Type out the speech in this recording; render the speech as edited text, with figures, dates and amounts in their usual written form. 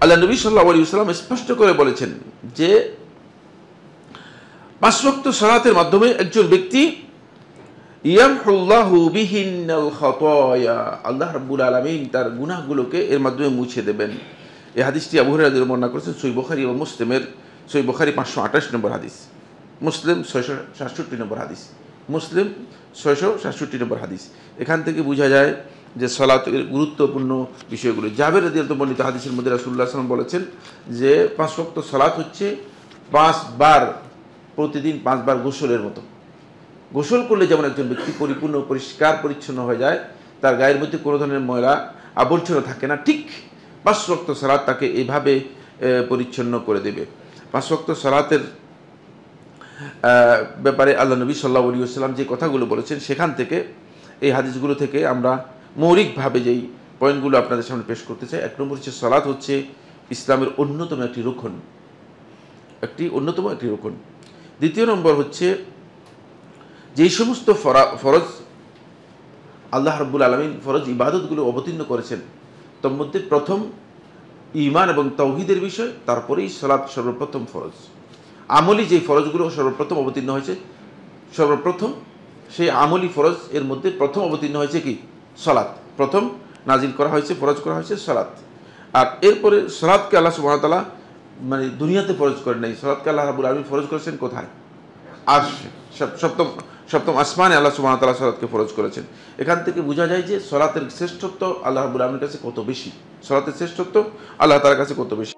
আল্লাহ নবী সাল্লাল্লাহু আলাইহি ওয়াসাল্লাম স্পষ্ট করে বলেছেন যে 5 ওয়াক্ত সালাতের মাধ্যমে একজন ব্যক্তি ইয়ামহুল্লাহু বিহিন্নাল খাতায়া, আল্লাহ রাব্বুল আলামিন তার গুনাহগুলোকে এর মাধ্যমে মুছে দেবেন। এই হাদিসটি আবু হুরায়রা রাদিয়াল্লাহু আনহু বর্ণনা করেছেন সহিহ বুখারী এবং মুসলিমের, সহিহ বুখারী 528 নম্বর হাদিস, মুসলিম 667 নম্বর হাদিস, মুসলিম 667 নম্বর হাদিস। এখান থেকে বোঝা যায় যে সালাতের গুরুত্বপূর্ণ বিষয়গুলো। জাবের রাদিয়াল্লাহু বর্ণিত হাদিসের মধ্যে রাসূলুল্লাহ সাল্লাল্লাহু আলাইহি ওয়াসাল্লাম বলেছেন যে 5 ওয়াক্ত সালাত হচ্ছে 5 বার, প্রতিদিন 5 বার গোসলের মতো। গোসল করলে যেমন একজন ব্যক্তি পরিপূর্ণ পরিষ্কার পরিচ্ছন্ন হয়ে যায়, তার গায়ের মধ্যে কোনো ধরনের ময়লা আবর্জনা থাকে না, ঠিক 5 ওয়াক্ত সালাত তাকে এইভাবে পরিচ্ছন্ন করে দেবে। 5 ওয়াক্ত সালাতের ব্যাপারে আল্লাহ নবী সাল্লাল্লাহু আলাইহি ওয়াসাল্লাম যে কথাগুলো বলেছেন, সেখান থেকে, এই হাদিসগুলো থেকে আমরা মৌলিকভাবে যেই পয়েন্টগুলো আপনাদের সামনে পেশ করতে চাই। 1 নম্বর হচ্ছে সালাত হচ্ছে ইসলামের অন্যতম একটি রুকন, অন্যতম একটি রুকন। 2 নম্বর হচ্ছে যেই সমস্ত ফরজ আল্লাহ রাব্বুল আলামিন ফরজ ইবাদতগুলো অবতীর্ণ করেছেন, তার মধ্যে প্রথম ঈমান এবং তাওহীদের বিষয়, তারপরেই সালাত সর্বপ্রথম ফরজ। আমলি যে ফরজগুলো সর্বপ্রথম অবতীর্ণ হয়েছে, সর্বপ্রথম সেই আমলি ফরজ এর মধ্যে প্রথম অবতীর্ণ হয়েছে কি? সালাত। প্রথম নাজিল করা হয়েছে, ফরজ করা হয়েছে সালাত। আর এরপরে সালাতকে আল্লাহ সুবহানাহু ওয়া তাআলা মানে দুনিয়াতে ফরজ করেন নাই, সালাতকে আল্লাহ রাব্বুল আলামিন ফরজ করেছেন কোথায়? আরশে, সপ্তম আসমানে আল্লাহ সুবহানাহু ওয়া তাআলা সালাতকে ফরজ করেছেন। এখান থেকে বোঝা যায় যে সালাতের শ্রেষ্ঠত্ব আল্লাহ রাব্বুল আলামিনের কাছে কত বেশি, সালাতের শ্রেষ্ঠত্ব আল্লাহ তাআলার কাছে কত বেশি।